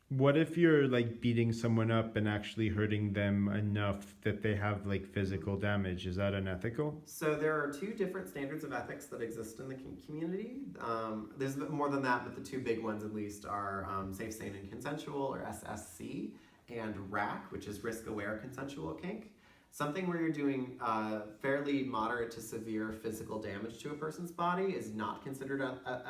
What if you're like beating someone up and actually hurting them enough that they have like physical damage? Is that unethical? So there are two different standards of ethics that exist in the community. There's more than that, but the two big ones at least are safe, sane, and consensual, or SSC, and RAC, which is risk-aware consensual kink. Something where you're doing fairly moderate to severe physical damage to a person's body is not considered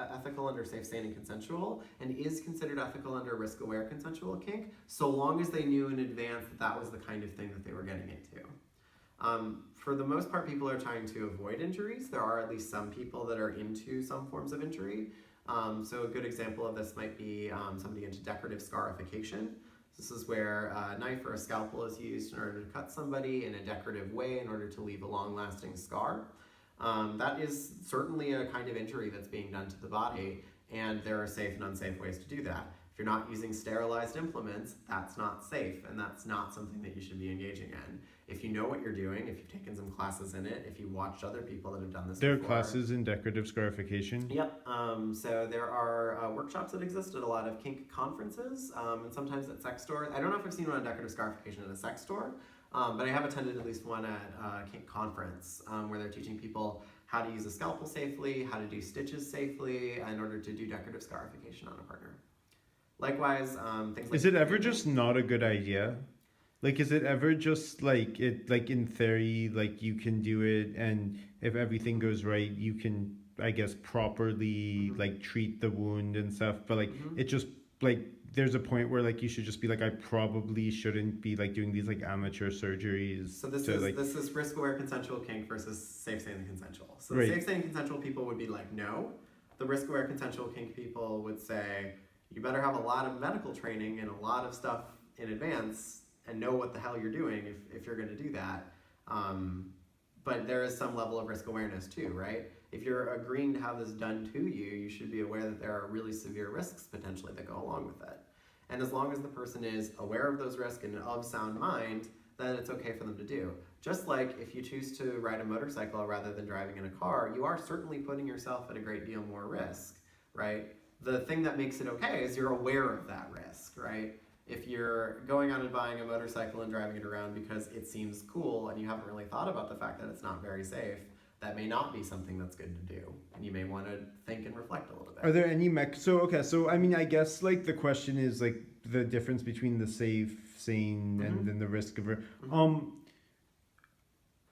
ethical under safe, sane, and consensual, and is considered ethical under risk-aware consensual kink, so long as they knew in advance that that was the kind of thing that they were getting into. For the most part, people are trying to avoid injuries. There are at least some people that are into some forms of injury. So a good example of this might be somebody into decorative scarification. This is where a knife or a scalpel is used in order to cut somebody in a decorative way in order to leave a long-lasting scar. That is certainly a kind of injury that's being done to the body, and there are safe and unsafe ways to do that. If you're not using sterilized implements, that's not safe, and that's not something that you should be engaging in. If you know what you're doing, if you've taken some classes in it, if you watched other people that have done this There are before. classes in decorative scarification. Yep. So there are workshops that exist at a lot of kink conferences, and sometimes at sex stores. I don't know if I've seen one on decorative scarification at a sex store, but I have attended at least one at a kink conference where they're teaching people how to use a scalpel safely, how to do stitches safely in order to do decorative scarification on a partner. Likewise, things like... Is it ever just not a good idea? Like, is it ever just like it, like in theory, like you can do it, and if everything goes right, you can, I guess, properly like treat the wound and stuff, but like it just like there's a point where like you should just be like, I probably shouldn't be like doing these like amateur surgeries. So this is risk-aware consensual kink versus safe, sane, and consensual. So the safe, sane, consensual people would be like, no. The risk-aware consensual kink people would say, you better have a lot of medical training and a lot of stuff in advance and know what the hell you're doing if you're going to do that. But there is some level of risk awareness too, right? If you're agreeing to have this done to you, you should be aware that there are really severe risks potentially that go along with it. And as long as the person is aware of those risks and of sound mind, then it's okay for them to do. Just like if you choose to ride a motorcycle rather than driving in a car, you are certainly putting yourself at a great deal more risk, right? The thing that makes it okay is you're aware of that risk, right? If you're going out and buying a motorcycle and driving it around because it seems cool and you haven't really thought about the fact that it's not very safe, that may not be something that's good to do. And you may want to think and reflect a little bit. Are there any so I mean, I guess like the question is like the difference between the safe, sane, and then the risk of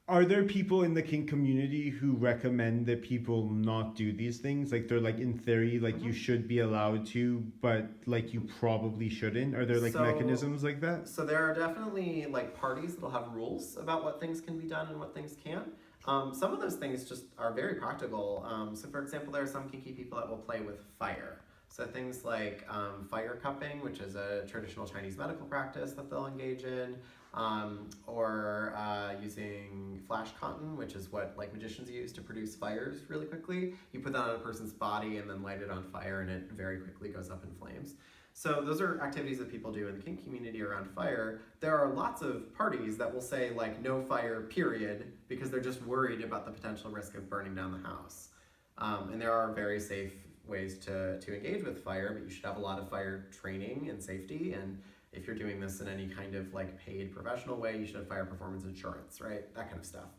are there people in the kink community who recommend that people not do these things? Like they're like, in theory, like you should be allowed to, but like you probably shouldn't. Are there like mechanisms like that? So there are definitely like parties that'll have rules about what things can be done and what things can't. Some of those things just are very practical. So for example, there are some kinky people that will play with fire. So things like fire cupping, which is a traditional Chinese medical practice that they'll engage in, or using flash cotton, which is what like magicians use to produce fires really quickly. You put that on a person's body and then light it on fire, and it very quickly goes up in flames. So those are activities that people do in the kink community around fire. There are lots of parties that will say like no fire, period, because they're just worried about the potential risk of burning down the house. And there are very safe ways to engage with fire, but you should have a lot of fire training and safety. And if you're doing this in any kind of like paid professional way, you should have fire performance insurance, right? That kind of stuff.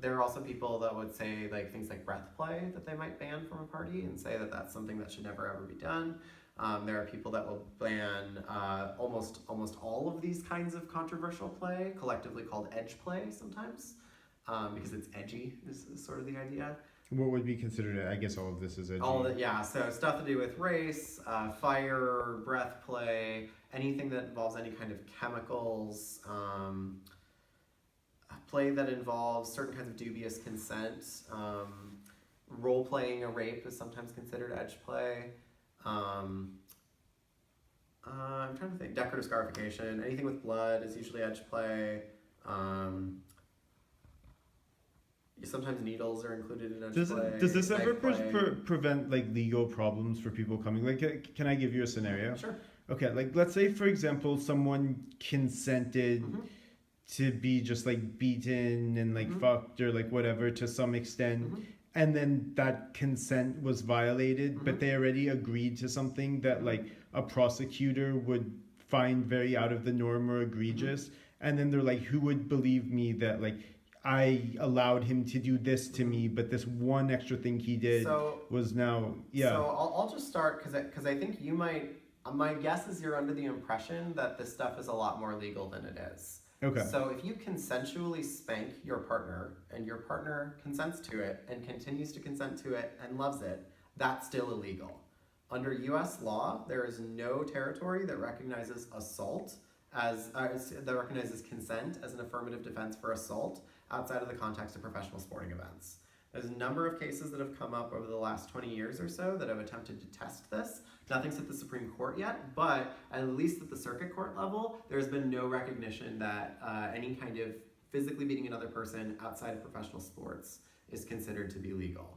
There are also people that would say like things like breath play that they might ban from a party and say that that's something that should never ever be done. There are people that will ban almost all of these kinds of controversial play, collectively called edge play sometimes, because it's edgy is sort of the idea. What would be considered? I guess all of this is edgy. All of it, yeah. So stuff to do with race, fire, breath play, anything that involves any kind of chemicals, play that involves certain kinds of dubious consent. Role playing a rape is sometimes considered edge play. I'm trying to think. Decorative scarification. Anything with blood is usually edge play. Sometimes needles are included in edge play. Does this ever prevent like legal problems for people coming? Like, can I give you a scenario? Sure. Okay, like let's say for example someone consented to be just like beaten and like fucked or like whatever to some extent, and then that consent was violated, but Mm-hmm. they already agreed to something that Mm-hmm. like a prosecutor would find very out of the norm or Mm-hmm. egregious, and then they're like, who would believe me that like I allowed him to do this to Mm-hmm. me, but this one extra thing he did So was now, yeah. So I'll just start because I think you might. My guess is you're under the impression that this stuff is a lot more legal than it is. Okay. So if you consensually spank your partner and your partner consents to it and continues to consent to it and loves it, that's still illegal. Under U.S. law, there is no territory that recognizes assault that recognizes consent as an affirmative defense for assault outside of the context of professional sporting events. There's a number of cases that have come up over the last 20 years or so that have attempted to test this. Nothing's hit the Supreme Court yet, but at least at the circuit court level, there's been no recognition that any kind of physically beating another person outside of professional sports is considered to be legal.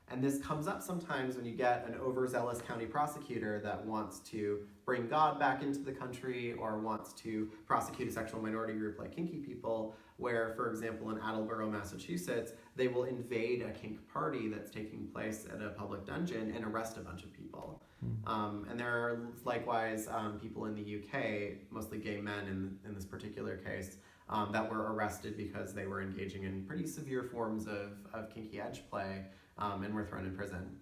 And this comes up sometimes when you get an overzealous county prosecutor that wants to bring God back into the country or wants to prosecute a sexual minority group like kinky people, where, for example, in Attleboro, Massachusetts, they will invade a kink party that's taking place at a public dungeon and arrest a bunch of people. And there are likewise people in the UK, mostly gay men in this particular case, that were arrested because they were engaging in pretty severe forms of kinky edge play and were thrown in prison.